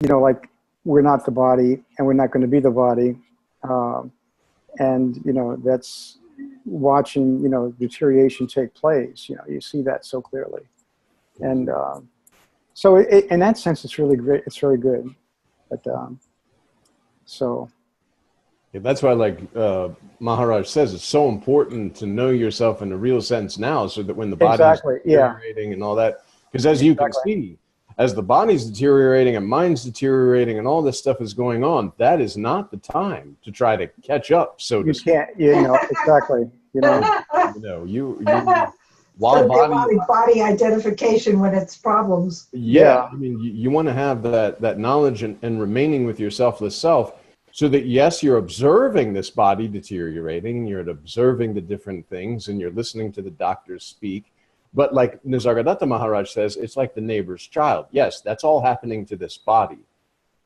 like we're not the body and we're not going to be the body. And, that's watching, deterioration take place. You see that so clearly. And so in that sense, it's really great. It's very good. But so. Yeah, that's why, like Maharaj says, it's so important to know yourself in a real sense now, so that when the body's deteriorating and all that, because as you can see, as the body's deteriorating and mind's deteriorating and all this stuff is going on, that is not the time to try to catch up. So you can't, exactly. While body identification when it's problems. Yeah. I mean, you want to have that knowledge and remaining with your selfless self, so that yes, you're observing this body deteriorating, you're observing the different things, and you're listening to the doctors speak. But like Nisargadatta Maharaj says, it's like the neighbor's child. Yes, that's all happening to this body.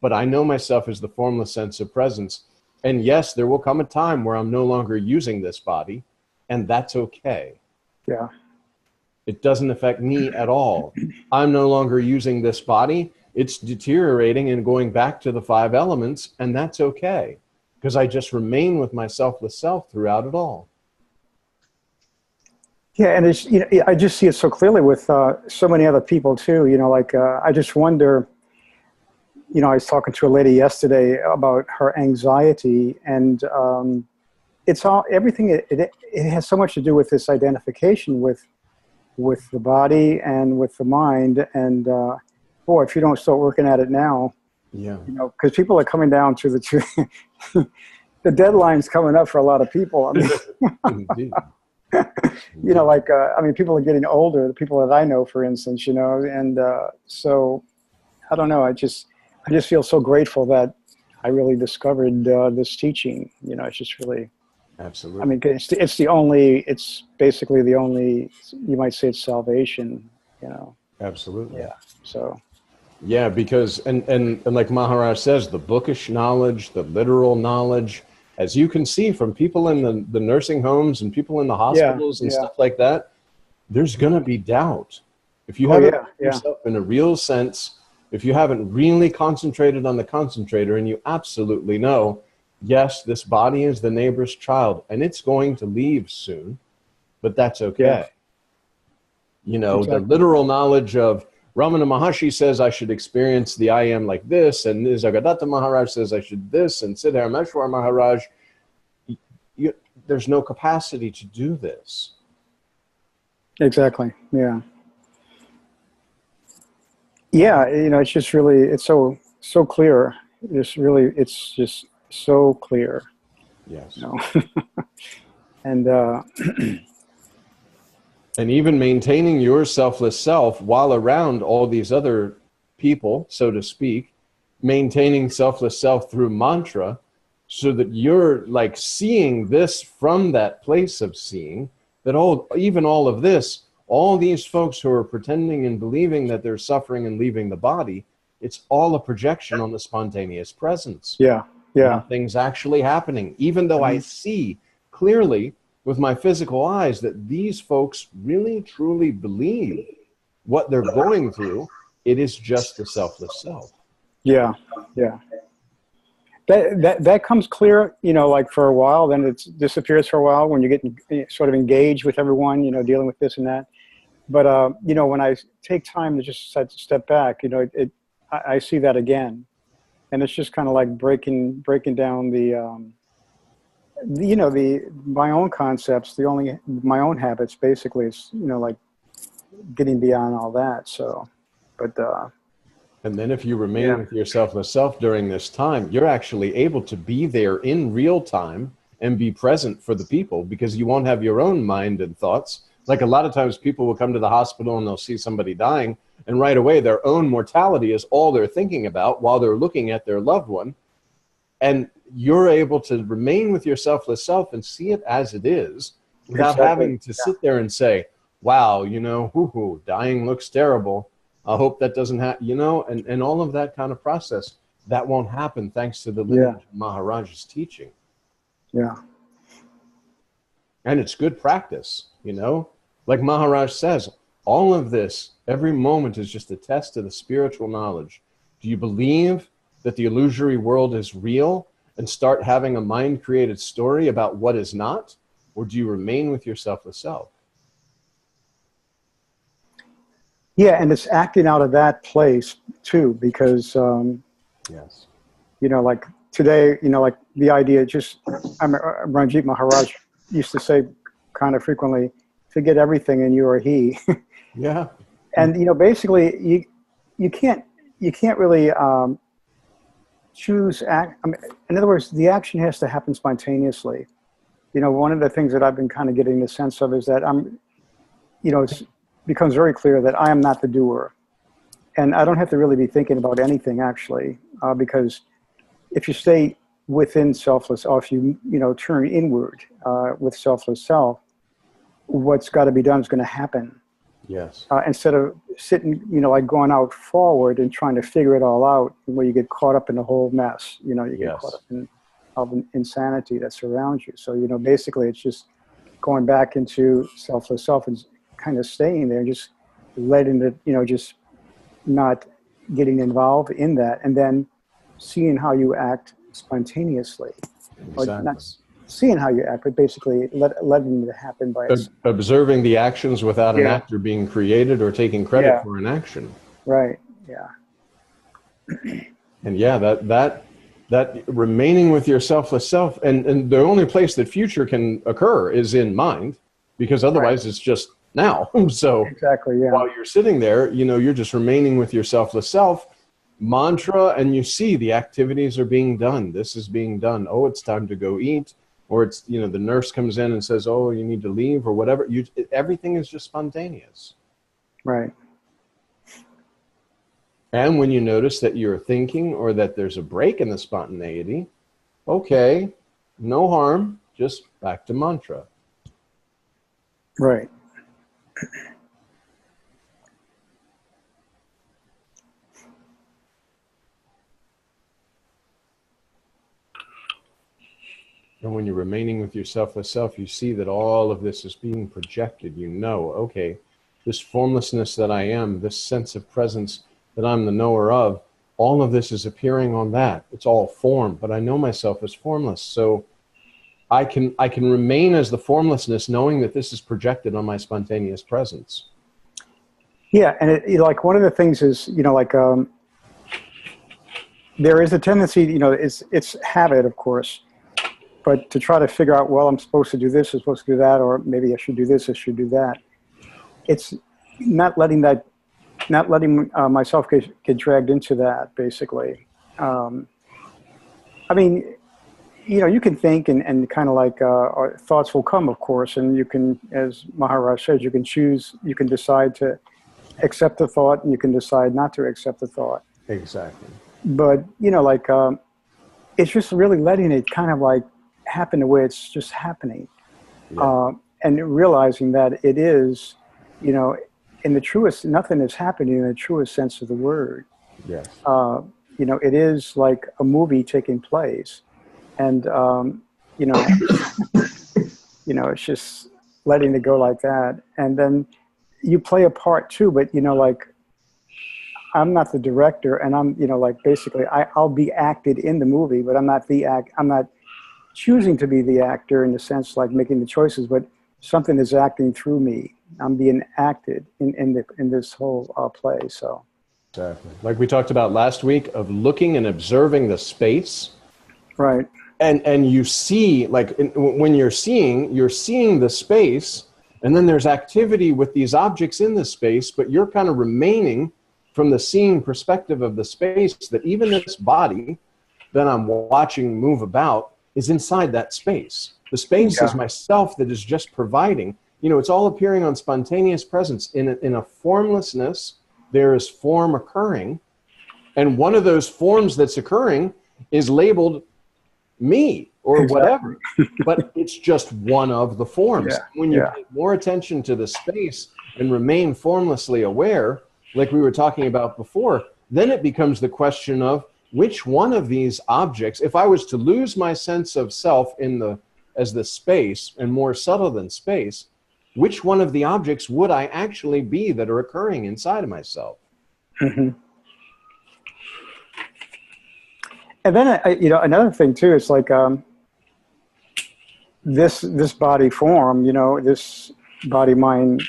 But I know myself as the formless sense of presence. And yes, there will come a time where I'm no longer using this body, and that's okay. Yeah. It doesn't affect me at all. I'm no longer using this body. It's deteriorating and going back to the 5 elements, and that's okay, because I just remain with my selfless self throughout it all. Yeah, and it's, I just see it so clearly with so many other people too. I just wonder. I was talking to a lady yesterday about her anxiety, and it's everything. It has so much to do with this identification with the body and with the mind, and boy, if you don't start working at it now, because people are coming down to the deadline's coming up for a lot of people. I mean, people are getting older, the people that I know, for instance, and so I don't know. I just feel so grateful that I really discovered this teaching. It's just really, absolutely. I mean, it's basically the only, you might say, it's salvation. Absolutely. Yeah. So. Yeah, because and like Maharaj says, the bookish knowledge, the literal knowledge, as you can see from people in the nursing homes and people in the hospitals and stuff like that, there's going to be doubt. If you haven't put yourself in a real sense, if you haven't really concentrated on the concentrator, and you absolutely know, yes, this body is the neighbor's child and it's going to leave soon, but that's okay. The literal knowledge of Ramana Maharshi says I should experience the I am like this, and Nisargadatta Maharaj says I should this, and Siddhar Meshwar Maharaj, there's no capacity to do this. Exactly. Yeah. Yeah. It's just really, it's so clear. It's just so clear. Yes. And and even maintaining your selfless self while around all these other people, so to speak, maintaining selfless self through mantra, so that you're like seeing this from that place of seeing that even all of this, all these folks who are pretending and believing that they're suffering and leaving the body, it's all a projection on the spontaneous presence. Yeah. Nothing's actually happening, even though I see clearly with my physical eyes that these folks really truly believe what they're going through. It is just the selfless self. Yeah. That comes clear, like for a while, then it disappears for a while when you get sort of engaged with everyone, dealing with this and that. But when I take time to just step back, I see that again, and it's just kind of like breaking down my own concepts, my own habits. Basically, it's like getting beyond all that. So, but. And then if you remain with your selfless self during this time, you're actually able to be there in real time and be present for the people, because you won't have your own mind and thoughts. Like a lot of times people will come to the hospital and they'll see somebody dying, and right away their own mortality is all they're thinking about while they're looking at their loved one. And you're able to remain with your selfless self and see it as it is, without having to sit there and say, wow, dying looks terrible. I hope that doesn't happen, and all of that kind of process. That won't happen thanks to the lineage of Maharaj's teaching. Yeah. And it's good practice, Like Maharaj says, all of this, every moment is just a test of the spiritual knowledge. Do you believe that the illusory world is real and start having a mind-created story about what is not? Or do you remain with your selfless self? Yeah, and it's acting out of that place too, because Yes. like today, like the idea Ranjit Maharaj used to say kind of frequently, forget everything and you are he. Yeah. And basically you can't really choose act. I mean, in other words, the action has to happen spontaneously. One of the things that I've been kind of getting the sense of is that it becomes very clear that I am not the doer, and I don't have to really be thinking about anything actually, because if you stay within selfless, or if you turn inward with selfless self, what's got to be done is going to happen. Yes. Instead of sitting, like going out forward and trying to figure it all out, where you get caught up in the whole mess. You get caught up in insanity that surrounds you. So basically, it's just going back into selfless self and kind of staying there, just letting it, just not getting involved in that, and then seeing how you act spontaneously. Exactly. Or not seeing how you act, but basically letting it happen by itself. Observing the actions without an actor being created or taking credit for an action. Right. Yeah. And that remaining with your selfless self, and the only place that future can occur is in mind, because otherwise it's just now. So exactly, yeah. While you're sitting there, you're just remaining with your selfless self mantra, and you see the activities are being done. This is being done. Oh, it's time to go eat. Or it's, the nurse comes in and says, oh, you need to leave or whatever. Everything is just spontaneous. Right. And when you notice that you're thinking or that there's a break in the spontaneity, okay, no harm, just back to mantra. Right. And when you're remaining with your selfless self, you see that all of this is being projected. Okay, this formlessness that I am, this sense of presence that I'm the knower of, all of this is appearing on that. It's all form, but I know myself as formless. So I can remain as the formlessness, knowing that this is projected on my spontaneous presence. Yeah, and like one of the things is, there is a tendency, it's habit, of course, but to try to figure out, well, I'm supposed to do this, I'm supposed to do that, or maybe I should do this, I should do that. It's not letting myself get dragged into that, basically. I mean, you can think and kind of like thoughts will come, of course, and you can, as Maharaj says, you can choose, you can decide to accept the thought, and you can decide not to accept the thought. Exactly. But, it's just really letting it kind of like happen the way it's just happening. Yeah. And realizing that it is, in the truest, nothing is happening in the truest sense of the word. Yes. It is like a movie taking place. And, it's just letting it go like that. And then you play a part too, but, like, I'm not the director, and I'm, basically I'll be acted in the movie, but I'm not I'm not choosing to be the actor in the sense like making the choices, but something is acting through me. I'm being acted in this whole play. So. Exactly. Like we talked about last week, of looking and observing the space. Right. And you see, like when you're seeing the space, and then there's activity with these objects in the space, but you're kind of remaining from the seeing perspective of the space, that even this body that I'm watching move about is inside that space. The space is myself that is just providing. It's all appearing on spontaneous presence. In a formlessness, there is form occurring. And one of those forms that's occurring is labeled me or whatever. But it's just one of the forms. Yeah. When you pay more attention to the space and remain formlessly aware, like we were talking about before, then it becomes the question of which one of these objects, if I was to lose my sense of self as the space and more subtle than space, which one of the objects would I actually be that are occurring inside of myself? Mm-hmm. And then, another thing too, it's like this body form, this body mind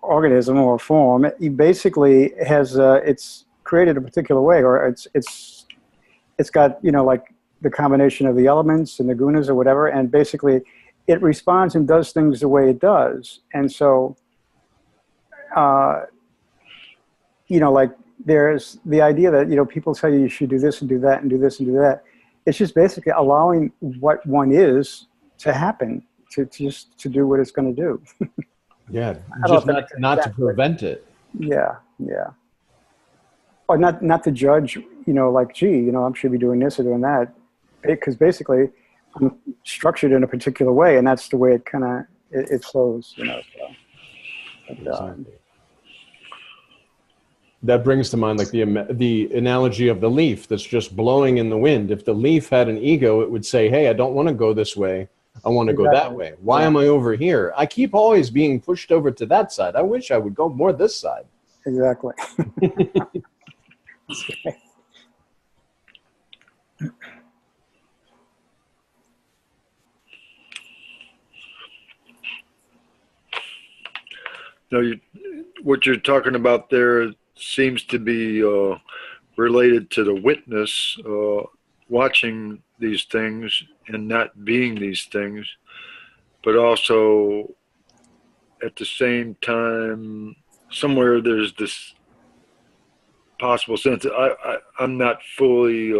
organism or form, it basically has it's created a particular way, or it's got like the combination of the elements and the gunas or whatever, and basically it responds and does things the way it does. And so, like there's the idea that people tell you should do this and do that and do this and do that. It's just basically allowing what one is to happen, to do what it's going to do. Yeah, just not to prevent it. Yeah. Or not to judge, like, gee, I should be doing this or doing that. Because basically I'm structured in a particular way, and that's the way it kind of, it flows, So. Exactly. That brings to mind like the analogy of the leaf that's just blowing in the wind. If the leaf had an ego, it would say, hey, I don't want to go this way. I want to go that way. Why am I over here? I keep always being pushed over to that side. I wish I would go more this side. Exactly. Now, what you're talking about there seems to be related to the witness watching these things and not being these things, but also at the same time, somewhere there's this possible sense that I'm not fully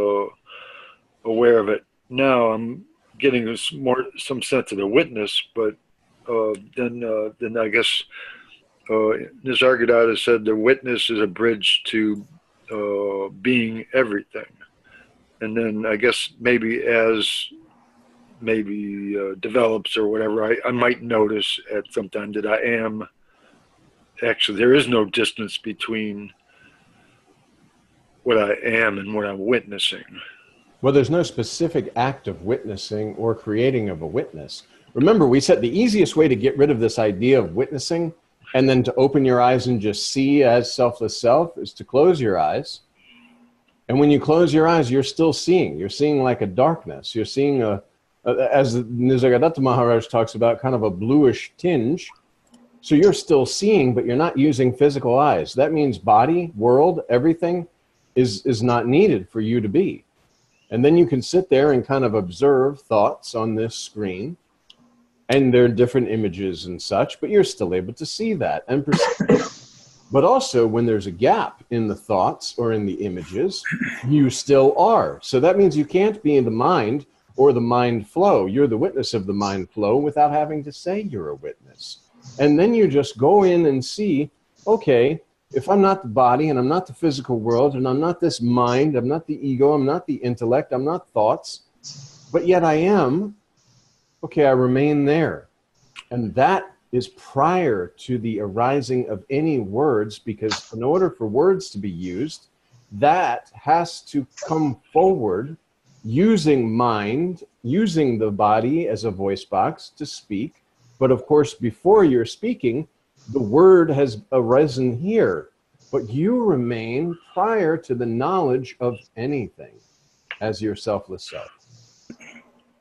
aware of it now. I'm getting some sense of the witness, but then I guess Nisargadatta said the witness is a bridge to being everything. And then I guess maybe as develops or whatever, I might notice at some time that I am actually, there is no distance between what I am and what I'm witnessing. Well, there's no specific act of witnessing or creating of a witness. Remember, we said the easiest way to get rid of this idea of witnessing and then to open your eyes and just see as selfless self is to close your eyes. And when you close your eyes, you're still seeing. You're seeing like a darkness. You're seeing as Nisargadatta Maharaj talks about, kind of a bluish tinge. So you're still seeing, but you're not using physical eyes. That means body, world, everything is not needed for you to be. And then you can sit there and kind of observe thoughts on this screen. And there are different images and such, but you're still able to see that and perceive. But also when there's a gap in the thoughts or in the images, you still are. So that means you can't be in the mind or the mind flow. You're the witness of the mind flow without having to say you're a witness. And then you just go in and see, okay, if I'm not the body and I'm not the physical world and I'm not this mind, I'm not the ego, I'm not the intellect, I'm not thoughts, but yet I am, okay, I remain there. And that is prior to the arising of any words, because in order for words to be used, that has to come forward using mind, using the body as a voice box to speak. But of course, before you're speaking, the word has arisen here, but you remain prior to the knowledge of anything as your selfless self.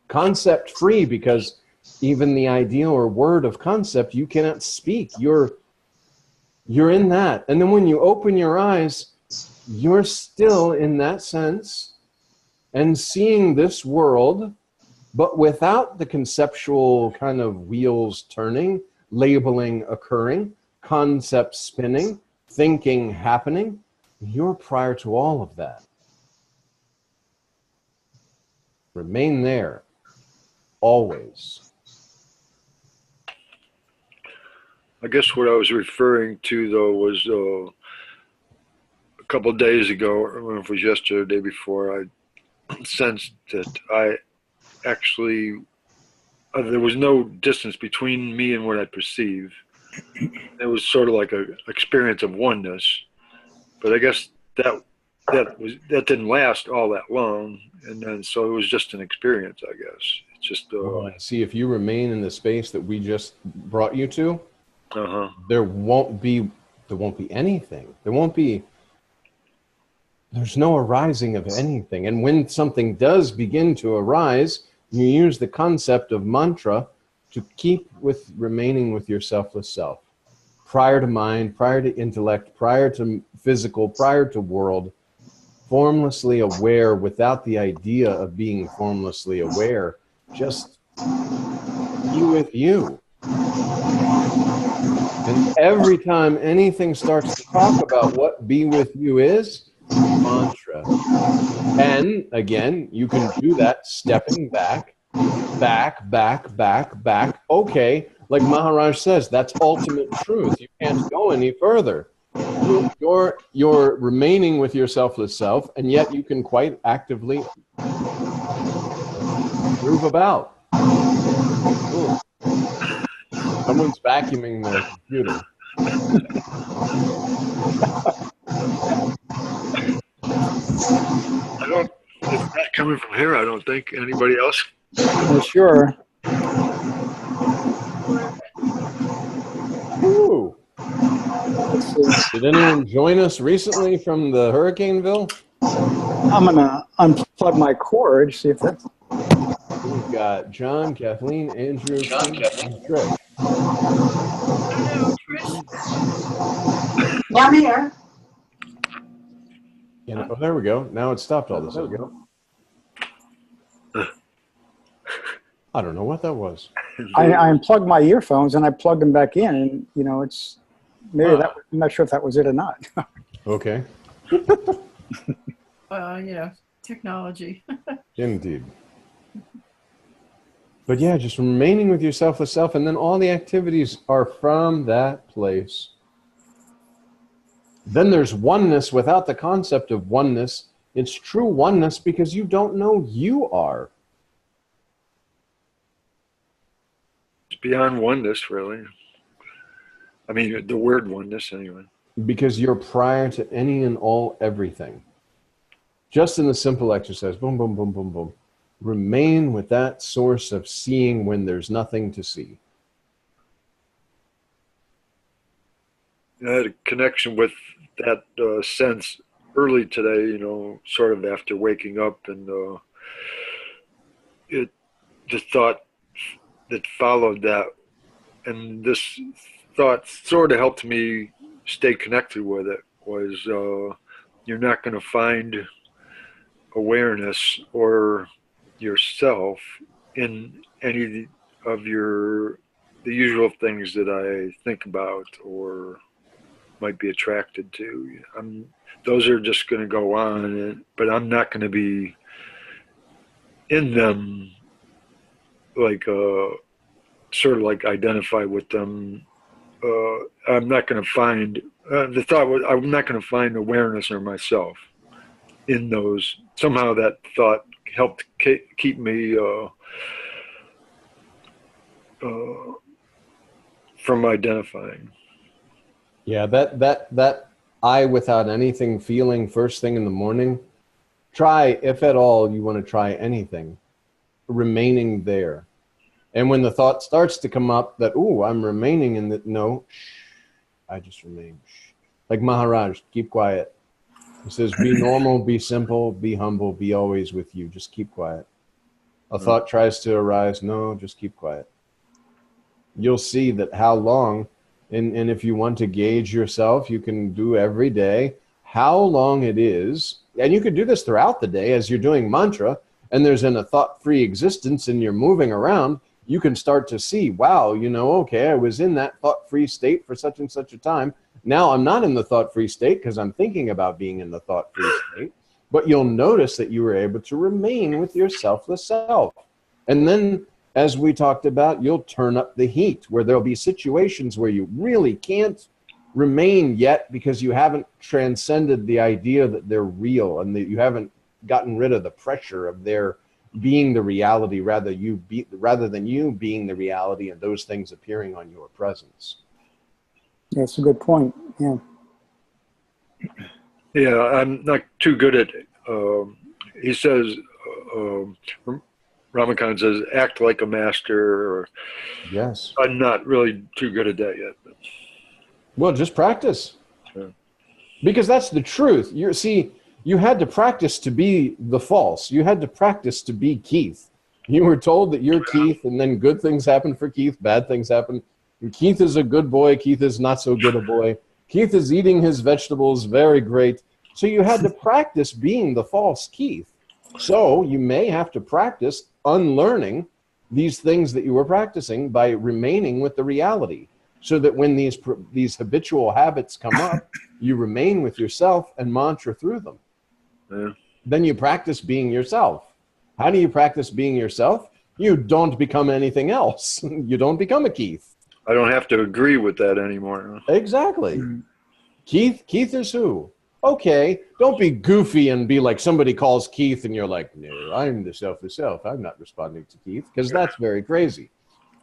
Concept free, because even the ideal or word of concept, you cannot speak. You're in that. And then when you open your eyes, you're still in that sense and seeing this world, but without the conceptual kind of wheels turning, labeling occurring, concept spinning, thinking happening. You're prior to all of that. Remain there, always. I guess what I was referring to, though, was a couple of days ago, or I don't know if it was yesterday or the day before, I sensed that I actually, there was no distance between me and what I perceive. It was sort of like an experience of oneness. But I guess that didn't last all that long. And then, so it was just an experience, I guess. It's just... see, if you remain in the space that we just brought you to, there won't be anything. There won't be there's no arising of anything. And when something does begin to arise, you use the concept of mantra to keep with remaining with your selfless self. Prior to mind, prior to intellect, prior to physical, prior to world, formlessly aware without the idea of being formlessly aware, just be with you. And every time anything starts to talk about what be with you is, mantra. And again, you can do that stepping back. Okay, like Maharaj says, that's ultimate truth. You can't go any further. You're remaining with your selfless self, and yet you can quite actively move about. Ooh. Someone's vacuuming their computer. It's not coming from here, I don't think. Anybody else? Sure. Ooh. Did anyone join us recently from the Hurricaneville? I'm gonna unplug my cord, see if that's. We've got John, Kathleen, Andrew, and Trish. Hello, Trish. I'm here. Oh, there we go. Now it stopped all of a sudden. I don't know what that was. I unplugged my earphones and I plugged them back in, and you know, it's maybe that. I'm not sure if that was it or not. Okay. Yeah, technology. Indeed. But yeah, just remaining with your selfless self, and then all the activities are from that place. Then there's oneness without the concept of oneness. It's true oneness because you don't know you are. It's beyond oneness, really. I mean, the word oneness, anyway. Because you're prior to any and all everything. Just in the simple exercise, boom, boom, boom, boom, boom. Remain with that source of seeing when there's nothing to see. I had a connection with that sense early today, you know, sort of after waking up, and the thought that followed that, and this thought sort of helped me stay connected with it, was you're not going to find awareness or yourself in any of the usual things that I think about or might be attracted to. Those are just going to go on, but I'm not going to be in them, like sort of like identify with them. I'm not going to find the thought was I'm not going to find awareness or myself in those. Somehow that thought helped keep me from identifying. Yeah, that I without anything feeling first thing in the morning. Try, if at all you want to try anything, remaining there. And when the thought starts to come up that, ooh, I'm remaining in that, no, I just remain. Like Maharaj, keep quiet. He says, be normal, be simple, be humble, be always with you. Just keep quiet. A thought tries to arise. No, just keep quiet. You'll see that how long, and if you want to gauge yourself, you can do every day how long it is. And you could do this throughout the day as you're doing mantra, and there's in a thought-free existence and you're moving around. You can start to see, wow, you know, okay, I was in that thought-free state for such and such a time. Now I'm not in the thought-free state because I'm thinking about being in the thought-free state. But you'll notice that you were able to remain with your selfless self. And then, as we talked about, you'll turn up the heat where there'll be situations where you really can't remain yet because you haven't transcended the idea that they're real and that you haven't gotten rid of the pressure of their being the reality rather than you being the reality and those things appearing on your presence. Yeah, that's a good point. Yeah. Yeah, I'm not too good at. He says, Ramakant says, act like a master. Or, yes. I'm not really too good at that yet. Well, just practice. Yeah. Because that's the truth. See, You had to practice to be the false. You had to practice to be Keith. You were told that you're Keith, and then good things happen for Keith, bad things happen. And Keith is a good boy. Keith is not so good a boy. Keith is eating his vegetables, very great. So you had to practice being the false Keith. So you may have to practice unlearning these things that you were practicing by remaining with the reality, so that when these habitual habits come up, you remain with yourself and mantra through them. Yeah. Then you practice being yourself. How do you practice being yourself? You don't become anything else. You don't become a Keith. I don't have to agree with that anymore. Exactly. Keith is who? Okay, don't be goofy and be like somebody calls Keith and you're like, no, I'm the selfless self. I'm not responding to Keith, because that's very crazy.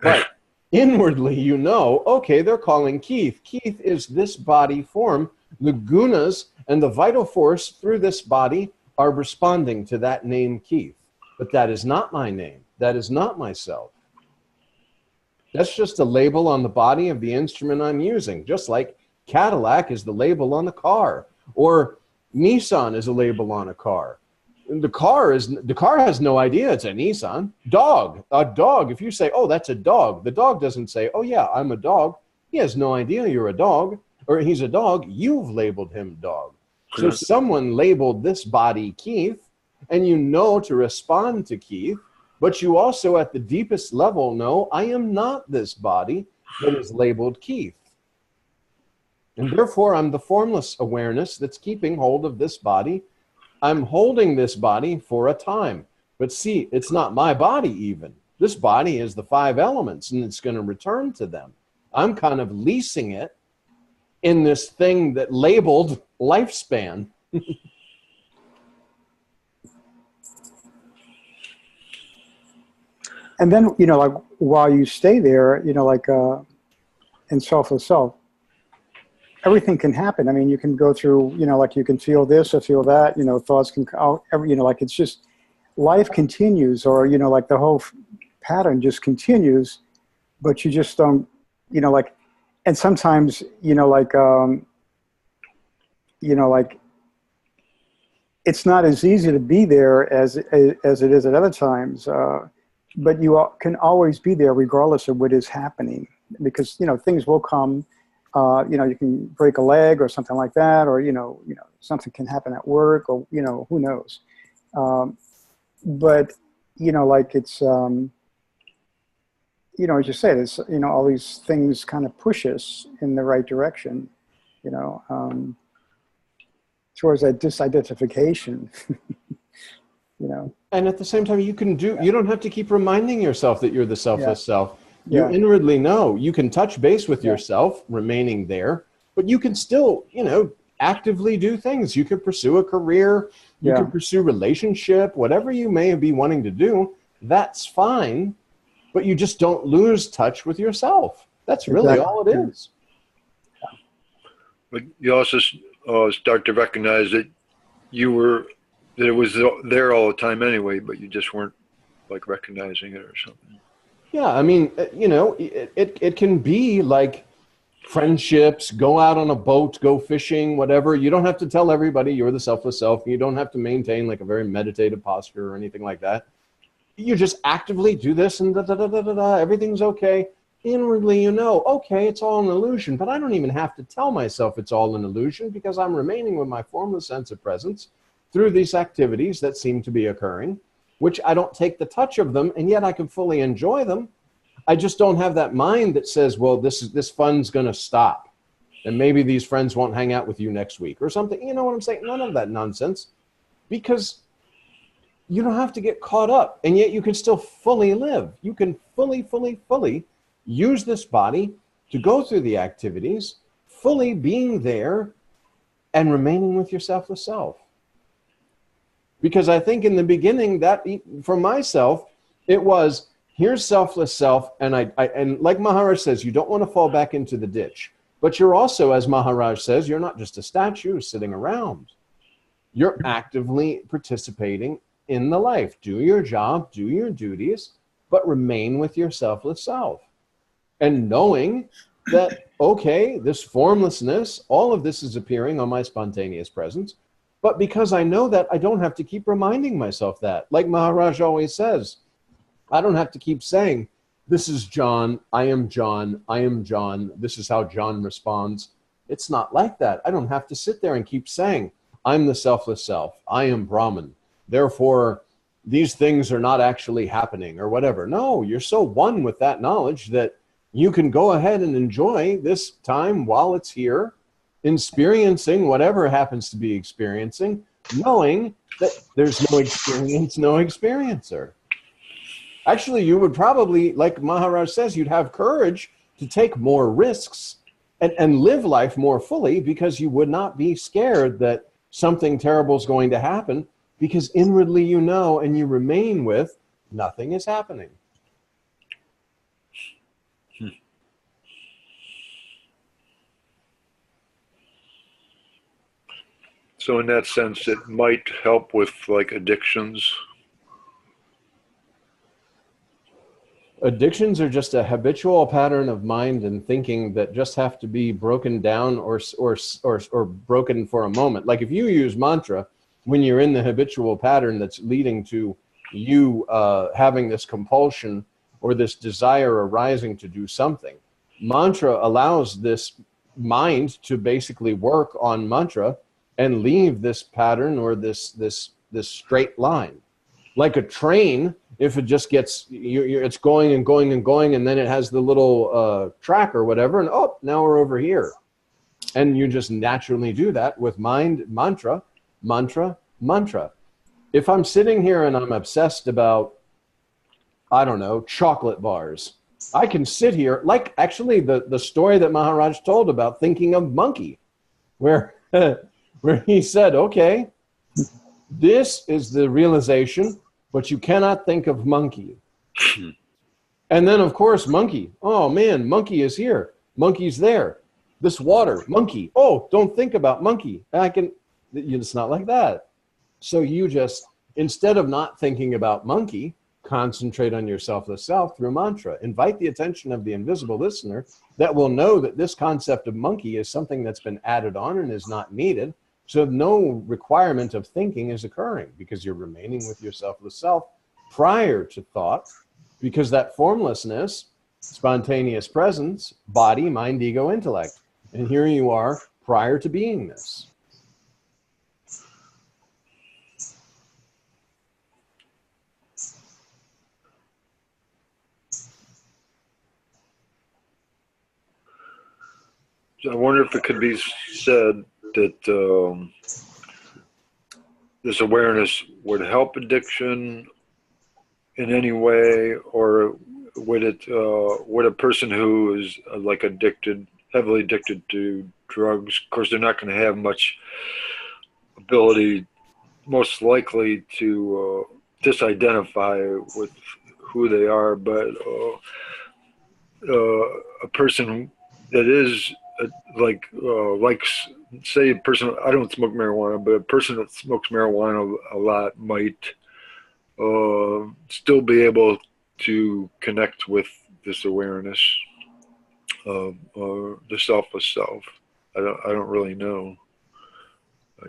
But inwardly, you know, okay, they're calling Keith. Keith is this body form. The gunas and the vital force through this body are responding to that name Keith. But that is not my name. That is not myself. That's just a label on the body of the instrument I'm using, just like Cadillac is the label on the car, or Nissan is a label on a car. The car has no idea it's a Nissan. A dog, if you say, oh, that's a dog, the dog doesn't say, oh yeah, I'm a dog. He has no idea you're a dog, or he's a dog. You've labeled him dog. So someone labeled this body Keith, and you know to respond to Keith, but you also at the deepest level know I am not this body that is labeled Keith. And therefore I'm the formless awareness that's keeping hold of this body. I'm holding this body for a time. But see, it's not my body even. This body is the 5 elements, and it's going to return to them. I'm kind of leasing it in this thing that labeled lifespan. And then, you know, like while you stay there, you know, like in selfless self, everything can happen. I mean, you can go through, you know, like you can feel this or feel that, you know, thoughts can out, you know, like it's just life continues, or, you know, like the whole pattern just continues, but you just don't, you know, like, and sometimes, you know, like it's not as easy to be there as it is at other times. But you can always be there regardless of what is happening, because, you know, things will come. You know, you can break a leg or something like that, or, you know, something can happen at work, or, you know, who knows. But, you know, like it's, you know, as you said, it's, you know, all these things kind of push us in the right direction, you know, towards that disidentification, you know. And at the same time, you don't have to keep reminding yourself that you're the selfless self. You inwardly know. You can touch base with yourself, remaining there, but you can still, you know, actively do things. You could pursue a career, you can pursue relationship, whatever you may be wanting to do, that's fine, but you just don't lose touch with yourself. That's really all it is. But you also start to recognize that that it was there all the time anyway, but you just weren't like recognizing it or something. Yeah, I mean, you know, it can be like friendships, go out on a boat, go fishing, whatever. You don't have to tell everybody you're the selfless self. You don't have to maintain like a very meditative posture or anything like that. You just actively do this and everything's okay. Inwardly, you know, okay, it's all an illusion, but I don't even have to tell myself it's all an illusion, because I'm remaining with my formless sense of presence through these activities that seem to be occurring, which I don't take the touch of them, and yet I can fully enjoy them. I just don't have that mind that says, well, this fun's going to stop, and maybe these friends won't hang out with you next week or something. You know what I'm saying? None of that nonsense, because you don't have to get caught up, and yet you can still fully live. You can fully use this body to go through the activities, fully being there and remaining with your selfless self. Because I think in the beginning, that for myself, it was, here's selfless self, and and like Maharaj says, you don't want to fall back into the ditch. But you're also, as Maharaj says, you're not just a statue sitting around. You're actively participating in the life. Do your job, do your duties, but remain with your selfless self. And knowing that, okay, this formlessness, all of this is appearing on my spontaneous presence, But because I know that, I don't have to keep reminding myself that. Like Maharaj always says, I don't have to keep saying, this is John, I am John, I am John, this is how John responds. It's not like that. I don't have to sit there and keep saying, I'm the selfless self, I am Brahman, therefore these things are not actually happening or whatever. No, you're so one with that knowledge that you can go ahead and enjoy this time while it's here, experiencing whatever happens to be experiencing, knowing that there's no experience, no experiencer. Actually, you would probably, like Maharaj says, you'd have courage to take more risks and live life more fully, because you would not be scared that something terrible is going to happen, because inwardly you know and you remain with nothing is happening. So in that sense, it might help with like addictions. Addictions are just a habitual pattern of mind and thinking that just have to be broken down or broken for a moment. Like if you use mantra when you're in the habitual pattern that's leading to you having this compulsion or this desire arising to do something, mantra allows this mind to basically work on mantra and leave this pattern or this straight line. Like a train, if it just gets, it's going and going and going, and then it has the little track or whatever, and oh, now we're over here. And you just naturally do that with mind, mantra, mantra, mantra. If I'm sitting here and I'm obsessed about, I don't know, chocolate bars, I can sit here, like actually the story that Maharaj told about thinking of monkey, where, where he said, okay, this is the realization, but you cannot think of monkey. And then, of course, monkey. Oh, man, monkey is here. Monkey's there. This water, monkey. Oh, don't think about monkey. It's not like that. So you just, instead of not thinking about monkey, concentrate on your selfless self through mantra. Invite the attention of the invisible listener that will know that this concept of monkey is something that's been added on and is not needed. So no requirement of thinking is occurring, because you're remaining with your selfless self prior to thought, because that formlessness, spontaneous presence, body, mind, ego, intellect. And here you are prior to beingness. I wonder if it could be said that this awareness would help addiction in any way, or would a person who is like heavily addicted to drugs, of course they're not going to have much ability, most likely, to disidentify with who they are, but a person that is likes, say a person, I don't smoke marijuana, but a person that smokes marijuana a lot might still be able to connect with this awareness of the selfless self. I don't really know.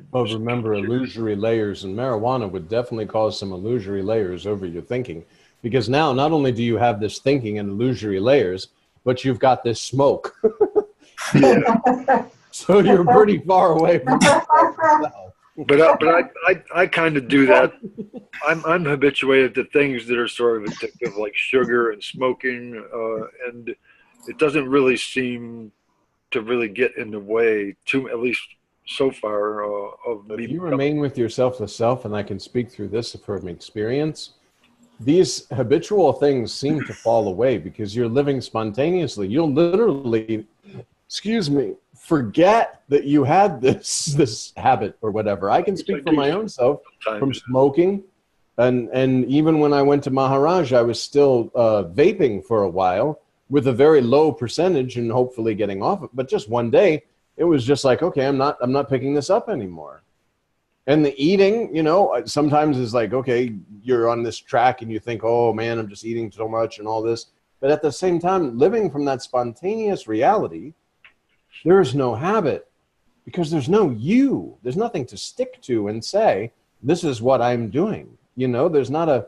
Well, remember, illusory layers, and marijuana would definitely cause some illusory layers over your thinking, because now not only do you have this thinking and illusory layers, but you've got this smoke. Yeah. So you're pretty far away from yourself. But I kind of do that. I'm habituated to things that are sort of addictive, like sugar and smoking, and it doesn't really seem to really get in the way, at least so far, of me. If you remain with your selfless self, and I can speak through this from experience, these habitual things seem to fall away because you're living spontaneously. You'll literally, forget that you had this habit or whatever. I can speak for my own self from smoking. And even when I went to Maharaj, I was still vaping for a while with a very low percentage and hopefully getting off it. But just one day, it was just like, okay, I'm not picking this up anymore. And the eating, sometimes is like, okay, you're on this track and you think, oh man, I'm just eating so much and all this. But at the same time, living from that spontaneous reality, there is no habit. because there's no you. There's nothing to stick to and say, this is what I'm doing. You know, there's not a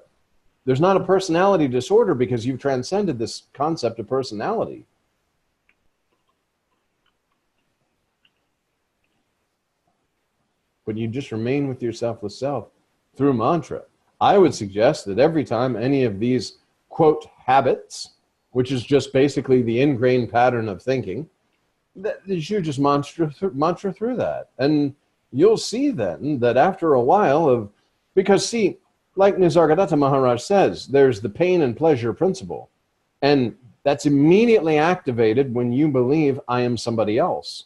personality disorder because you've transcended this concept of personality. But you just remain with your selfless self through mantra. I would suggest that every time any of these, quote, habits, which is just basically the ingrained pattern of thinking, that you just mantra through that. And you'll see then that after a while of, because see, like Nisargadatta Maharaj says, there's the pain and pleasure principle. And that's immediately activated when you believe I am somebody else.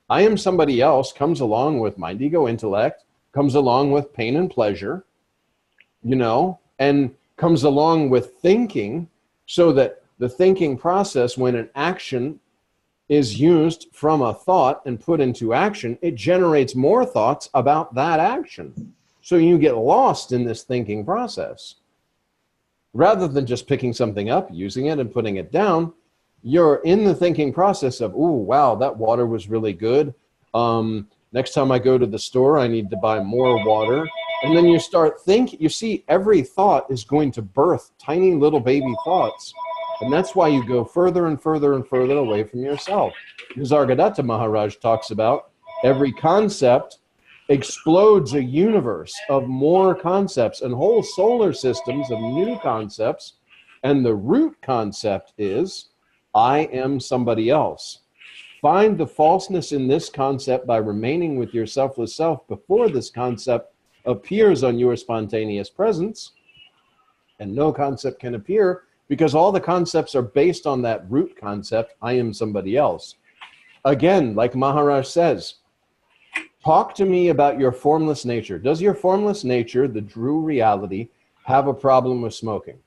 I am somebody else comes along with mind, ego, intellect, comes along with pain and pleasure, you know, and comes along with thinking, so that the thinking process, when an action is used from a thought and put into action, it generates more thoughts about that action. So you get lost in this thinking process. Rather than just picking something up, using it and putting it down, you're in the thinking process of, ooh, wow, that water was really good. Next time I go to the store, I need to buy more water. And then you start thinking, you see, every thought is going to birth tiny little baby thoughts. And that's why you go further and further and further away from yourself. Nisargadatta Maharaj talks about every concept explodes a universe of more concepts and whole solar systems of new concepts. And the root concept is, I am somebody else. Find the falseness in this concept by remaining with your selfless self before this concept appears on your spontaneous presence. And no concept can appear because all the concepts are based on that root concept, I am somebody else. Again, like Maharaj says, talk to me about your formless nature. Does your formless nature, the true reality, have a problem with smoking?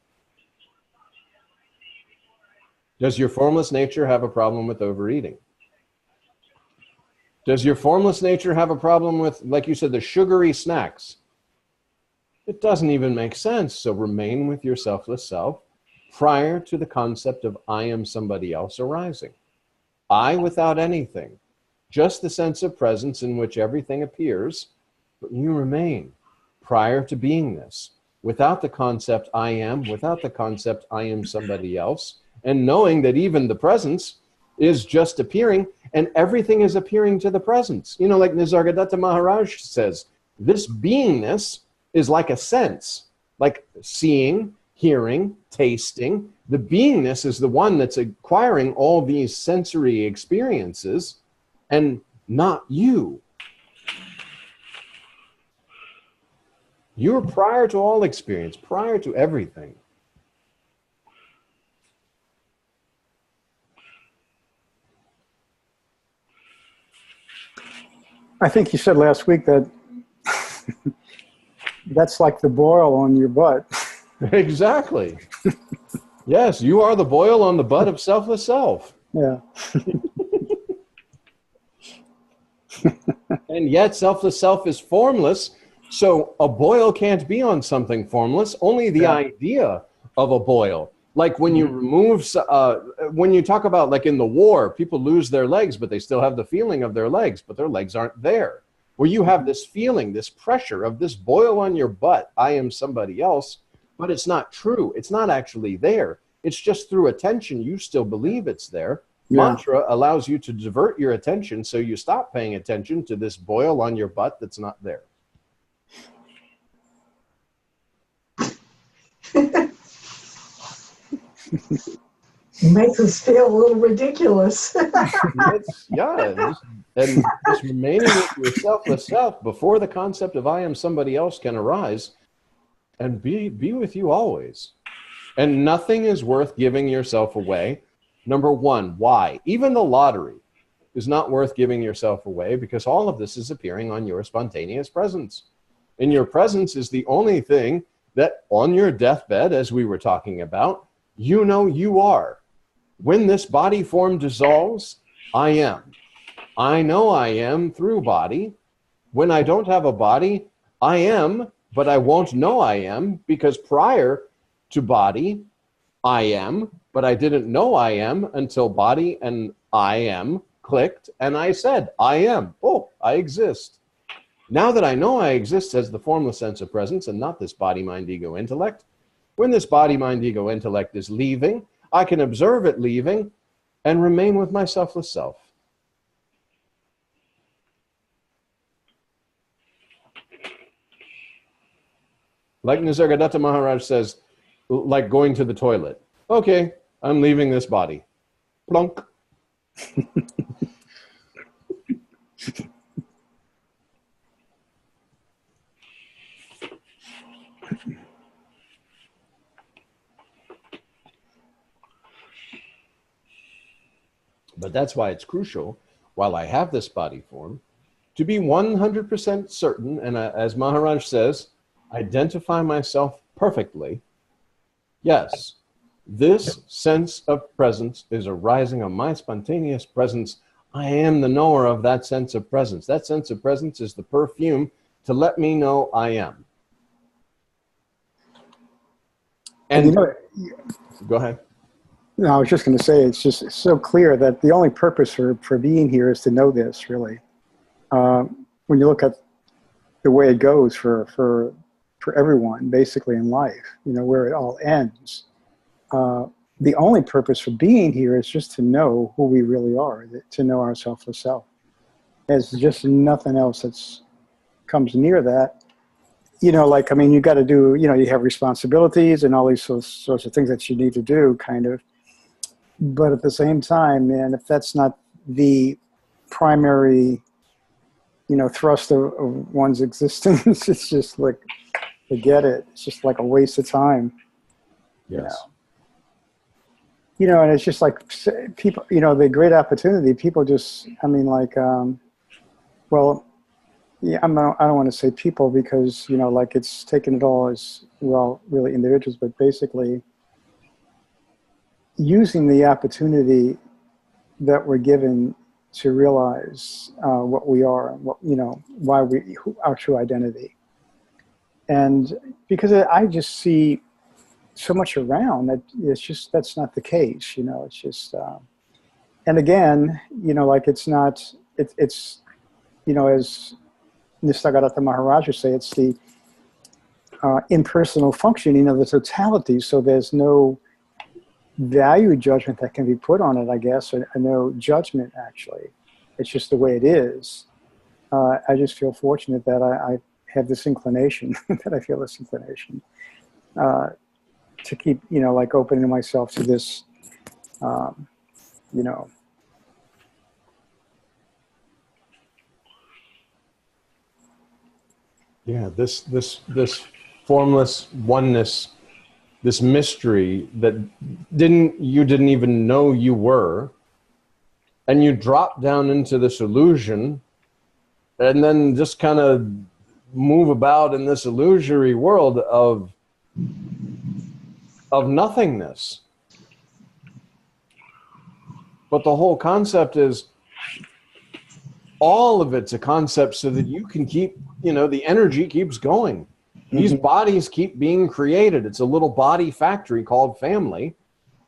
Does your formless nature have a problem with overeating? Does your formless nature have a problem with, like you said, the sugary snacks? It doesn't even make sense. So remain with your selfless self prior to the concept of I am somebody else arising. I without anything, just the sense of presence in which everything appears, but you remain prior to beingness, without the concept I am, without the concept I am somebody else, and knowing that even the presence is just appearing, and everything is appearing to the presence. You know, like Nisargadatta Maharaj says, this beingness is like a sense, like seeing, hearing, tasting. The beingness is the one that's acquiring all these sensory experiences, and not you. You're prior to all experience, prior to everything. I think you said last week that that's like the boil on your butt. Exactly. Yes, you are the boil on the butt of selfless self. Yeah. And yet selfless self is formless, so a boil can't be on something formless, only the idea of a boil. Like when you remove, when you talk about like in the war, people lose their legs, but they still have the feeling of their legs, but their legs aren't there. Where you have this feeling, this pressure of this boil on your butt, I am somebody else, but it's not true. It's not actually there. It's just through attention, you still believe it's there. Yeah. Mantra allows you to divert your attention so you stop paying attention to this boil on your butt that's not there. Makes us feel a little ridiculous. And just remaining with your selfless self before the concept of I am somebody else can arise, and be with you always. And nothing is worth giving yourself away. Number one, why? Even the lottery is not worth giving yourself away because all of this is appearing on your spontaneous presence. And your presence is the only thing that on your deathbed, as we were talking about, you know you are. When this body form dissolves, I am. I know I am through body. When I don't have a body, I am, but I won't know I am because prior to body, I am, but I didn't know I am until body and I am clicked and I said, I am. Oh, I exist. Now that I know I exist as the formless sense of presence and not this body, mind, ego, intellect, when this body, mind, ego, intellect is leaving, I can observe it leaving and remain with my selfless self. Like Nisargadatta Maharaj says, like going to the toilet. Okay, I'm leaving this body. Plunk. But that's why it's crucial, while I have this body form, to be 100% certain, and as Maharaj says, identify myself perfectly. Yes, this sense of presence is arising of my spontaneous presence. I am the knower of that sense of presence. That sense of presence is the perfume to let me know I am. And go ahead. No, I was just going to say, it's just so clear that the only purpose for being here is to know this, really. When you look at the way it goes for everyone, basically in life, where it all ends, the only purpose for being here is just to know who we really are, to know our selfless self. There's just nothing else that's comes near that. You got to do, you have responsibilities and all these sorts of things that you need to do, kind of. But at the same time, man, if that's not the primary, thrust of one's existence, it's just like, forget it. It's just like a waste of time. Yes. And it's just like people, the great opportunity, people just, well, yeah, I don't want to say people because, it's taken it all as, well, really individuals, but basically using the opportunity that we're given to realize what we are, what, why our true identity. And because I just see so much around that it's just, that's not the case, it's just, and again, it's not, it's, as Nisargadatta Maharaj would say, it's the impersonal functioning of the totality. So there's no value judgment that can be put on it, I guess, or no judgment, actually. It's just the way it is. I just feel fortunate that I have this inclination, that I feel this inclination to keep, opening myself to this, Yeah, this formless oneness, this mystery that you didn't even know you were, and you drop down into this illusion and then just kind of move about in this illusory world of nothingness. But the whole concept is, all of it's a concept so that you can keep, the energy keeps going. These bodies keep being created. It's a little body factory called family.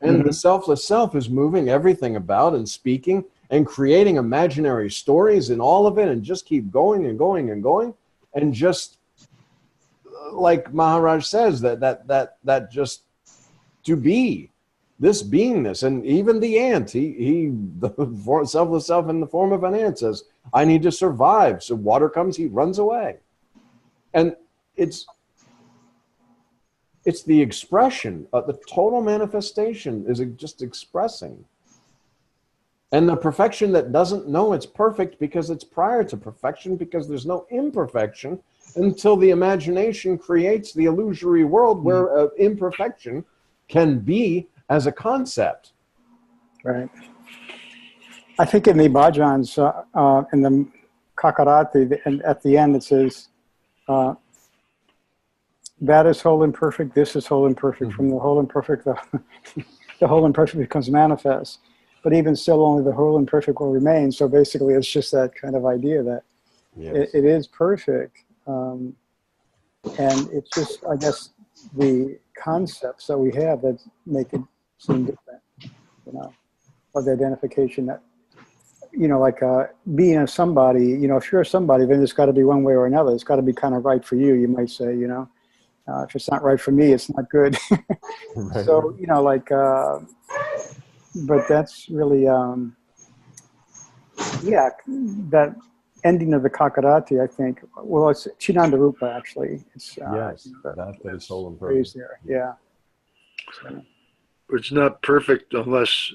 And the selfless self is moving everything about and speaking and creating imaginary stories in all of it, and just keep going and going and going. And just like Maharaj says, that just to be this beingness. And even the ant, the selfless self in the form of an ant says, I need to survive. So water comes, he runs away. And it's the expression, the total manifestation is just expressing. And the perfection that doesn't know it's perfect because it's prior to perfection, because there's no imperfection until the imagination creates the illusory world where imperfection can be as a concept. Right. I think in the bhajans, in the kakarati, and at the end it says, that is whole and perfect, this is whole and perfect. From the whole and perfect, the whole and perfect becomes manifest. But even still, only the whole and perfect will remain. So basically, it's just that kind of idea that it is perfect. And it's just, I guess, the concepts that we have that make it seem different, of the identification that like being a somebody, if you're a somebody, then it's got to be one way or another. It's got to be kind of right for you, you might say, if it's not right for me, it's not good. Right. So, but that's really, that ending of the Kakarati, I think, well, it's Chinandarupa, actually. It's, Yes, that is soul and phrase purpose. there, yeah. So, It's not perfect unless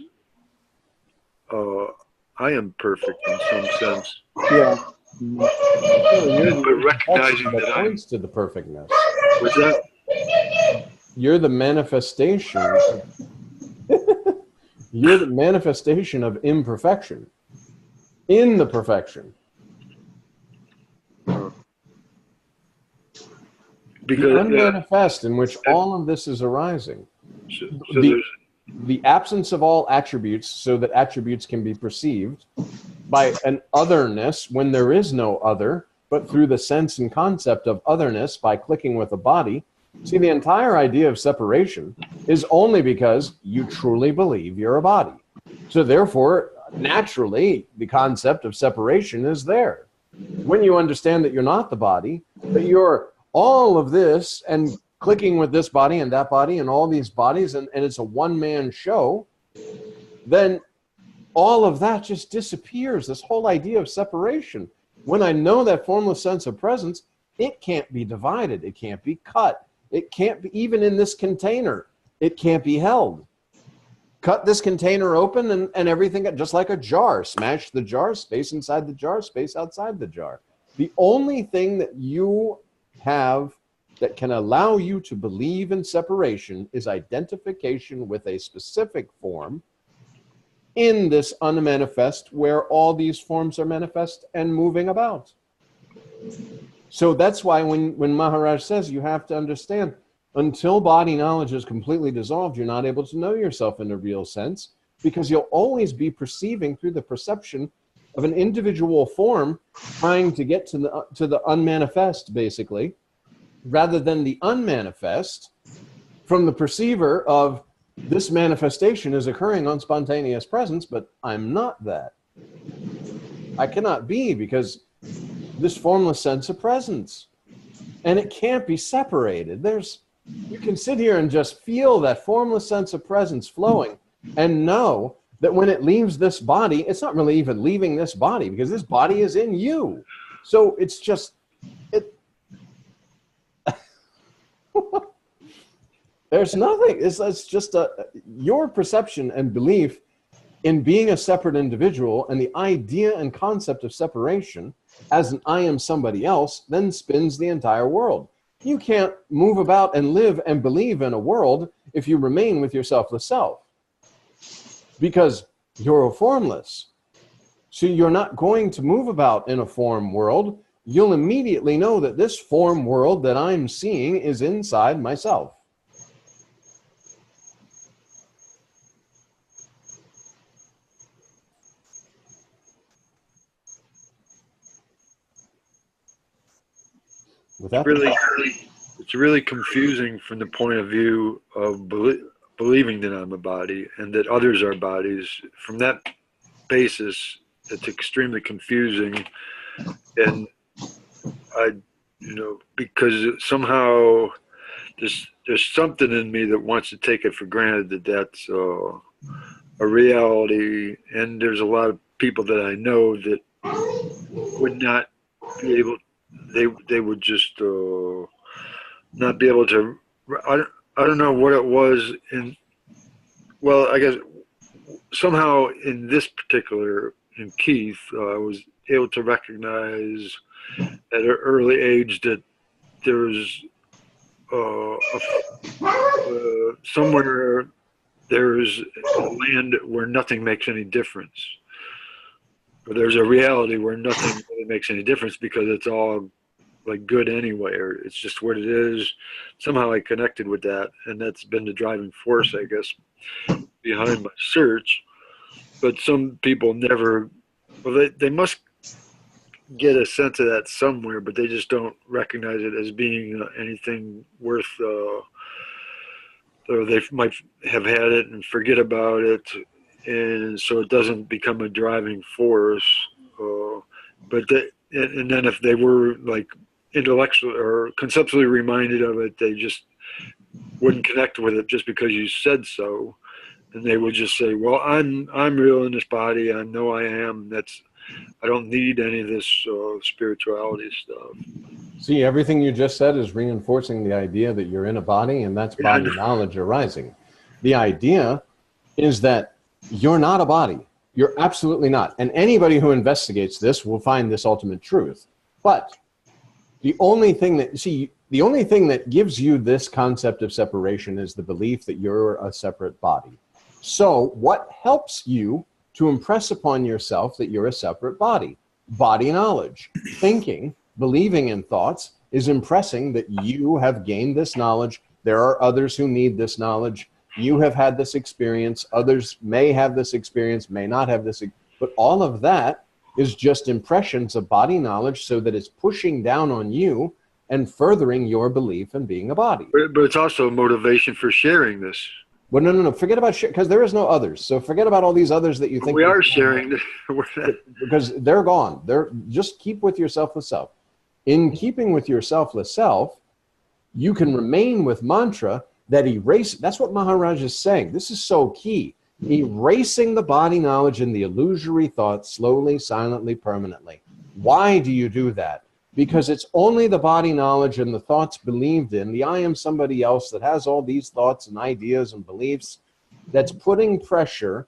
I am perfect in some sense. yeah. But recognizing that that I'm, points to the perfectness. what's that? You're the manifestation. You're the manifestation of imperfection in the perfection. Because The unmanifest in which all of this is arising. so The absence of all attributes so that attributes can be perceived by an otherness when there is no other, but through the sense and concept of otherness by clicking with a body. See, the entire idea of separation is only because you truly believe you're a body. So therefore, naturally, the concept of separation is there. When you understand that you're not the body, that you're all of this and clicking with this body and that body and all these bodies, and it's a one-man show, then all of that just disappears, this whole idea of separation. When I know that formless sense of presence, it can't be divided, it can't be cut, it can't be, even in this container, it can't be held. Cut this container open and everything, just like a jar, smash the jar, space inside the jar, space outside the jar. The only thing that you have that can allow you to believe in separation is identification with a specific form in this unmanifest where all these forms are manifest and moving about. So that's why when Maharaj says you have to understand, until body knowledge is completely dissolved, you're not able to know yourself in a real sense, because you'll always be perceiving through the perception of an individual form trying to get to the unmanifest, basically, rather than the unmanifest from the perceiver of this manifestation is occurring on spontaneous presence, but I'm not that. I cannot be, because this formless sense of presence, and it can't be separated. You can sit here and just feel that formless sense of presence flowing and know that when it leaves this body, it's not really even leaving this body, because this body is in you. So it's just, there's nothing. It's just your perception and belief in being a separate individual, and the idea and concept of separation as an I am somebody else then spins the entire world. You can't move about and live and believe in a world if you remain with your selfless self, because you're formless. So you're not going to move about in a form world. You'll immediately know that this form world that I'm seeing is inside myself. It's really confusing from the point of view of believing that I'm a body and that others are bodies. From that basis, it's extremely confusing, and because somehow there's something in me that wants to take it for granted that that's a reality, and there's a lot of people that I know that would not be able. They would just not be able to. I don't know what it was well, I guess somehow in this particular, in Keith, I was able to recognize at an early age that there's somewhere there's a land where nothing makes any difference. Or there's a reality where nothing really makes any difference because it's all like good anyway, or it's just what it is. Somehow I connected with that, and that's been the driving force, I guess, behind my search. But some people never, well, they must get a sense of that somewhere, but they just don't recognize it as being anything worth, or they might have had it and forget about it. and so it doesn't become a driving force. And then if they were like intellectually or conceptually reminded of it, they just wouldn't connect with it just because you said so, and they would just say, "Well, I'm real in this body. I know I am. I don't need any of this spirituality stuff." See, everything you just said is reinforcing the idea that you're in a body, and that's body knowledge arising. The idea is that you're not a body. You're absolutely not. And anybody who investigates this will find this ultimate truth. But the only thing that gives you this concept of separation is the belief that you're a separate body. So what helps you to impress upon yourself that you're a separate body? Body knowledge. Thinking, believing in thoughts is impressing that you have gained this knowledge. There are others who need this knowledge. You have had this experience. Others may have this experience, may not have this. But all of that is just impressions of body knowledge so that it's pushing down on you and furthering your belief in being a body. But it's also a motivation for sharing this. Well, no. Forget about shit, because there is no others. So forget about all these others that you think. We are sharing. Because they're gone. Just keep with your selfless self. In keeping with your selfless self, you can remain with mantra that erase. That's what Maharaj is saying. This is so key. Erasing the body knowledge and the illusory thoughts slowly, silently, permanently. Why do you do that? Because it's only the body knowledge and the thoughts believed in, the I am somebody else that has all these thoughts and ideas and beliefs, that's putting pressure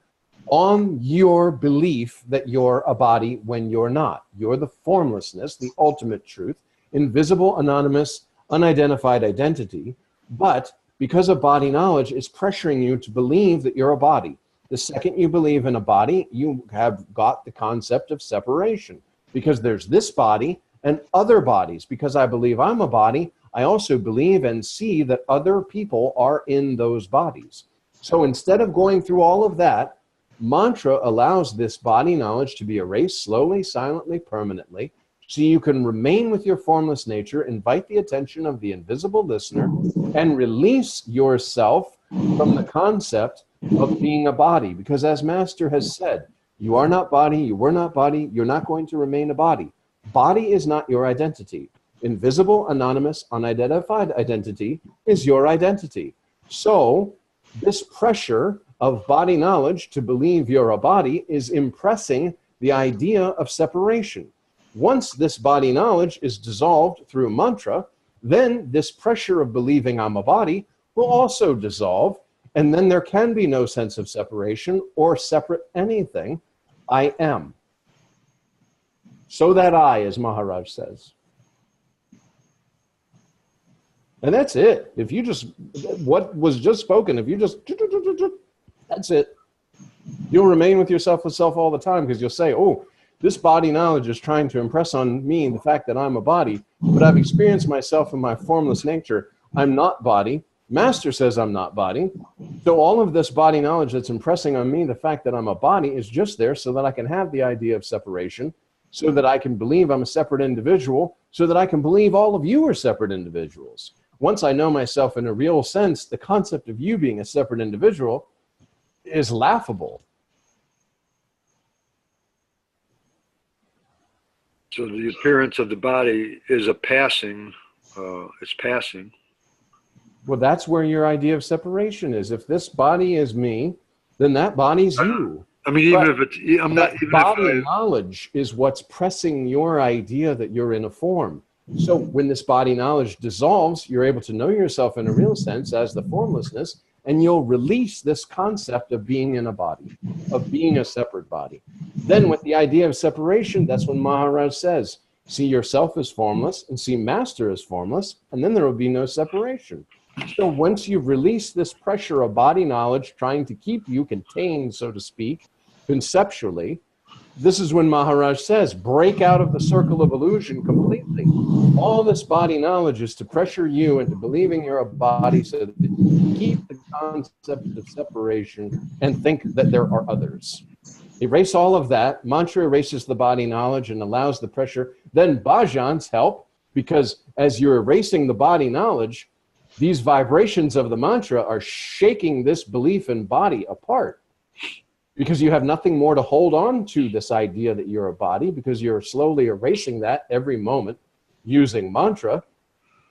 on your belief that you're a body when you're not. You're the formlessness, the ultimate truth, invisible, anonymous, unidentified identity. But because of body knowledge, it's pressuring you to believe that you're a body. The second you believe in a body, you have got the concept of separation. Because there's this body and other bodies. Because I believe I'm a body, I also believe and see that other people are in those bodies. So instead of going through all of that, mantra allows this body knowledge to be erased slowly, silently, permanently, so you can remain with your formless nature, invite the attention of the invisible listener, and release yourself from the concept of being a body. Because as Master has said, you are not body, you were not body, you're not going to remain a body. Body is not your identity. Invisible, anonymous, unidentified identity is your identity. So this pressure of body knowledge to believe you're a body is impressing the idea of separation. Once this body knowledge is dissolved through mantra, then this pressure of believing I'm a body will also dissolve, and then there can be no sense of separation or separate anything. I am. So that I, as Maharaj says. And that's it. If you just, what was just spoken, if you just, that's it. You'll remain with yourself with self all the time, because you'll say, oh, this body knowledge is trying to impress on me the fact that I'm a body, but I've experienced myself in my formless nature. I'm not body. Master says I'm not body. So all of this body knowledge that's impressing on me the fact that I'm a body is just there so that I can have the idea of separation, so that I can believe I'm a separate individual, so that I can believe all of you are separate individuals. Once I know myself in a real sense, the concept of you being a separate individual is laughable. So the appearance of the body is a passing, it's passing. Well, that's where your idea of separation is. If this body is me, then that body's you. I mean, even if it's, I'm not, even body knowledge is what's pressing your idea that you're in a form. So when this body knowledge dissolves, you're able to know yourself in a real sense as the formlessness, and you'll release this concept of being in a body, of being a separate body. Then with the idea of separation, that's when Maharaj says, see yourself as formless and see Master as formless, and then there will be no separation. So once you've released this pressure of body knowledge trying to keep you contained, so to speak, conceptually, this is when Maharaj says, break out of the circle of illusion completely. All this body knowledge is to pressure you into believing you're a body so that you keep the concept of separation and think that there are others. Erase all of that. Mantra erases the body knowledge and allows the pressure. Then bhajans help, because as you're erasing the body knowledge, these vibrations of the mantra are shaking this belief in body apart. because you have nothing more to hold on to this idea that you're a body, because you're slowly erasing that every moment using mantra.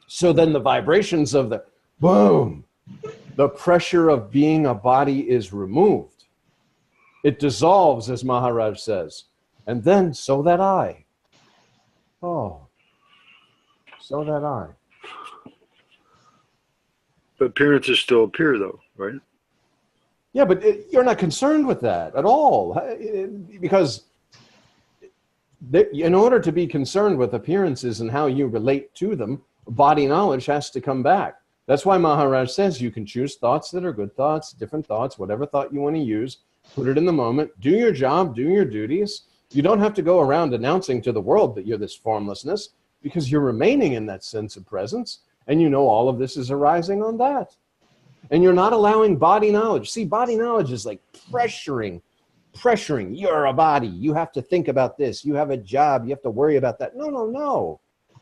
So then the vibrations of the boom, the pressure of being a body is removed. It dissolves, as Maharaj says. And then, so that I. Oh, so that I. But appearances still appear, though, right? Yeah, but you're not concerned with that at all. Because in order to be concerned with appearances and how you relate to them, body knowledge has to come back. That's why Maharaj says you can choose thoughts that are good thoughts, different thoughts, whatever thought you want to use, put it in the moment, do your job, do your duties. You don't have to go around announcing to the world that you're this formlessness, because you're remaining in that sense of presence, and you know all of this is arising on that. And you're not allowing body knowledge. See, body knowledge is like pressuring. You're a body. You have to think about this. You have a job. You have to worry about that. No.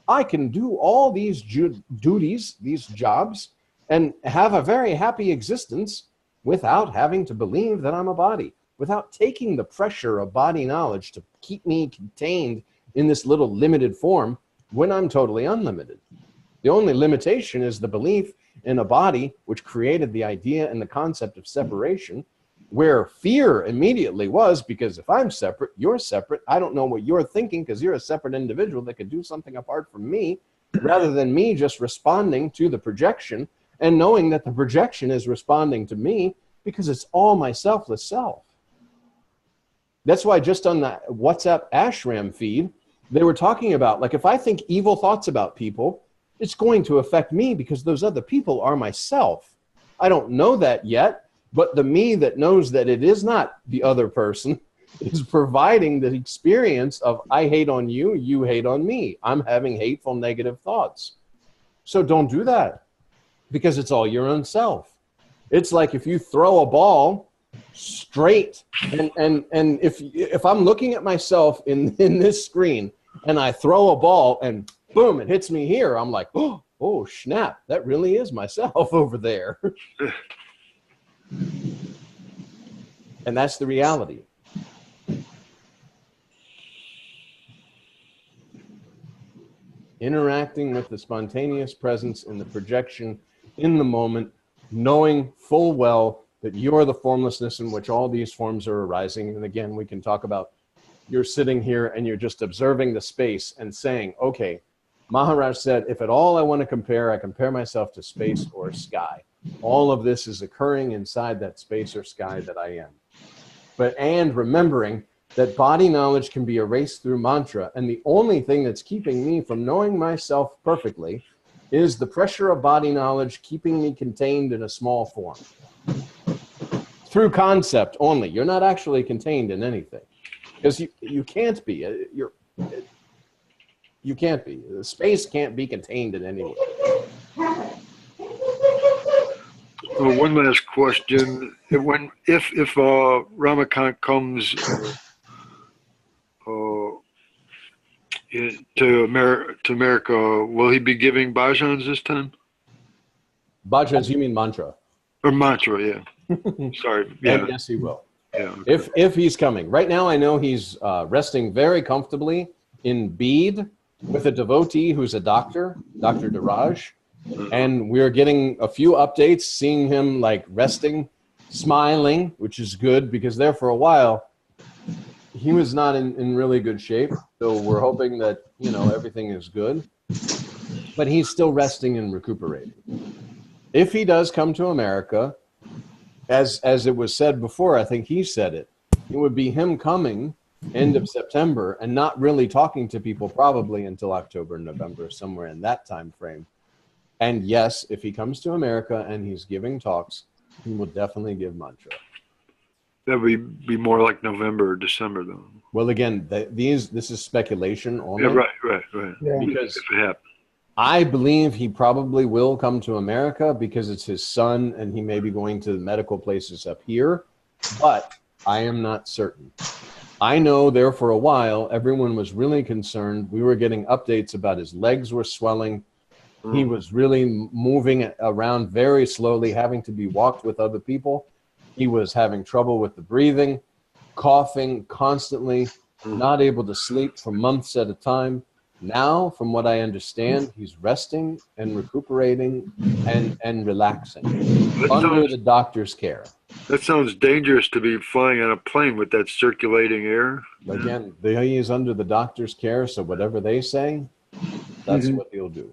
I can do all these duties, these jobs, and have a very happy existence without having to believe that I'm a body, without taking the pressure of body knowledge to keep me contained in this little limited form when I'm totally unlimited. The only limitation is the belief in a body, which created the idea and the concept of separation, where fear immediately was, because if I'm separate, you're separate, I don't know what you're thinking because you're a separate individual that could do something apart from me, rather than me just responding to the projection and knowing that the projection is responding to me because it's all my selfless self. That's why just on the WhatsApp ashram feed, they were talking about, like, if I think evil thoughts about people, it's going to affect me because those other people are myself. I don't know that yet, but the me that knows that it is not the other person is providing the experience of I hate on you, you hate on me. I'm having hateful, negative thoughts. So don't do that, because it's all your own self. It's like if you throw a ball straight, and if I'm looking at myself in this screen and I throw a ball and boom, it hits me here, I'm like, oh snap, that really is myself over there. And that's the reality. Interacting with the spontaneous presence in the projection in the moment, knowing full well that you're the formlessness in which all these forms are arising. And again, we can talk about you're sitting here and you're just observing the space and saying, okay, Maharaj said, if at all I want to compare, I compare myself to space or sky. All of this is occurring inside that space or sky that I am. And remembering that body knowledge can be erased through mantra, and the only thing that's keeping me from knowing myself perfectly is the pressure of body knowledge keeping me contained in a small form. Through concept only. You're not actually contained in anything. Because you can't be. You can't be. The space can't be contained in any way. Well, one last question: if Ramakant comes to America, will he be giving bhajans this time? Bhajans, you mean mantra? Or mantra, yeah. Sorry. Yeah. And yes, he will. Yeah. Okay. If he's coming. Right now, I know he's resting very comfortably in Bede with a devotee who's a doctor, Dr. Daraj. And we're getting a few updates, seeing him like resting, smiling, which is good, because there for a while, he was not in really good shape. So we're hoping that, everything is good. But he's still resting and recuperating. If he does come to America, as it was said before, I think he said it would be him coming end of September and not really talking to people probably until October, November, somewhere in that time frame. And yes, if he comes to America and he's giving talks, he will definitely give mantra. That would be more like November or December, though. Well, again, this is speculation only. Yeah, right. Yeah. if Because it happens. I believe he probably will come to America because it's his son and he may be going to the medical places up here, but I am not certain. I know there for a while, everyone was really concerned. We were getting updates about his legs were swelling. He was really moving around very slowly, having to be walked with other people. He was having trouble with the breathing. coughing constantly, not able to sleep for months at a time. Now, from what I understand, he's resting and recuperating and relaxing under the doctor's care. That sounds dangerous to be flying on a plane with that circulating air. Again, he is under the doctor's care, so whatever they say, that's what he'll do.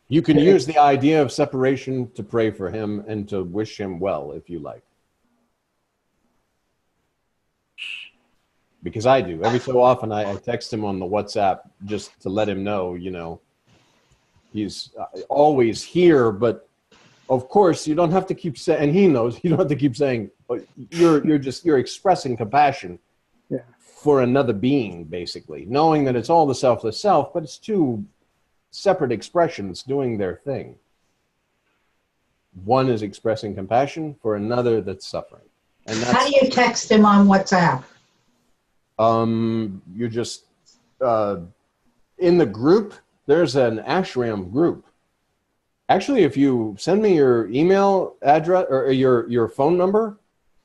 You can use the idea of separation to pray for him and to wish him well, if you like. Because I do. Every so often I text him on the WhatsApp just to let him know, you know, he's always here, but of course you don't have to keep saying, and he knows, you don't have to keep saying, you're expressing compassion for another being, basically, knowing that it's all the selfless self, but it's two separate expressions doing their thing. One is expressing compassion for another that's suffering. And that's, how do you text him on WhatsApp? You're just in the group. There's an ashram group. Actually, if you send me your email address or your phone number.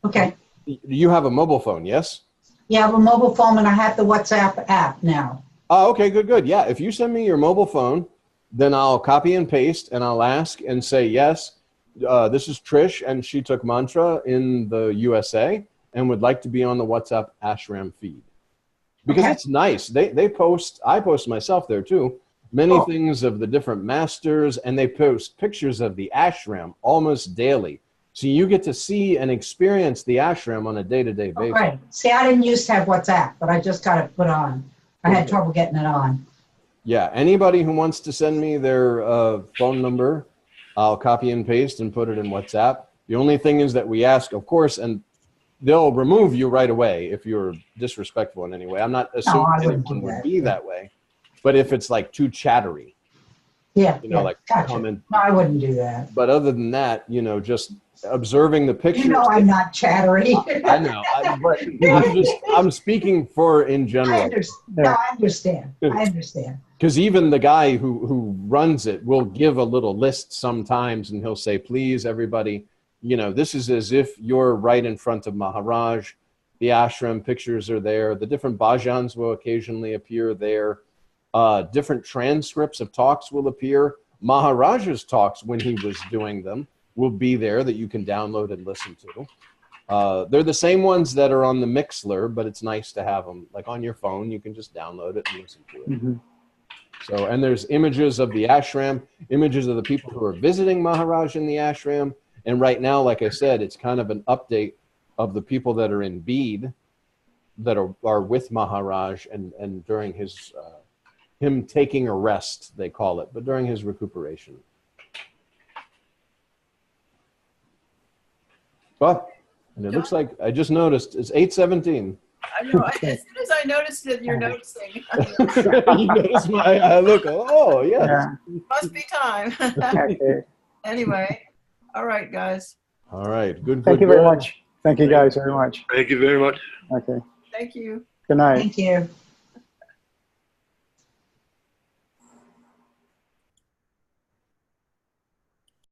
Okay. You have a mobile phone, yes? Yeah, I have a mobile phone and I have the WhatsApp app now. Oh, okay, good. Yeah, if you send me your mobile phone, then I'll copy and paste and I'll ask and say, yes, this is Trish and she took mantra in the USA and would like to be on the WhatsApp ashram feed. Because it's nice. They post, I post myself there too, many things of the different masters, and they post pictures of the ashram almost daily. So you get to see and experience the ashram on a day-to-day basis. Right. See, I didn't used to have WhatsApp, but I just got it put on. I had trouble getting it on. Yeah, anybody who wants to send me their phone number, I'll copy and paste and put it in WhatsApp. The only thing is that we ask, of course, and they'll remove you right away if you're disrespectful in any way. I'm not assuming anyone would be that way. But if it's like too chattery, like comment. No, I wouldn't do that. But other than that, just observing the pictures. You know, I'm not chattery. I know. I'm speaking for in general. I understand. I understand. Because even the guy who runs it will give a little list sometimes, and he'll say, please, everybody, this is as if you're right in front of Maharaj. The ashram pictures are there. The different bhajans will occasionally appear there. Different transcripts of talks will appear. Maharaj's talks, when he was doing them, will be there that you can download and listen to. They're the same ones that are on the Mixler, but it's nice to have them like on your phone. You can just download it and listen to it. So, and there's images of the ashram, images of the people who are visiting Maharaj in the ashram. And right now, like I said, it's kind of an update of the people that are in Bede that are with Maharaj and during his him taking a rest, they call it, but during his recuperation. But, and it looks like, I just noticed, it's 8:17. I know, as soon as I noticed it, you're noticing. You notice my look, oh, yeah. Must be time. Anyway, all right, guys. All right, good. Thank you very much. Thank you guys very much. Thank you very much. Okay. Thank you. Good night. Thank you.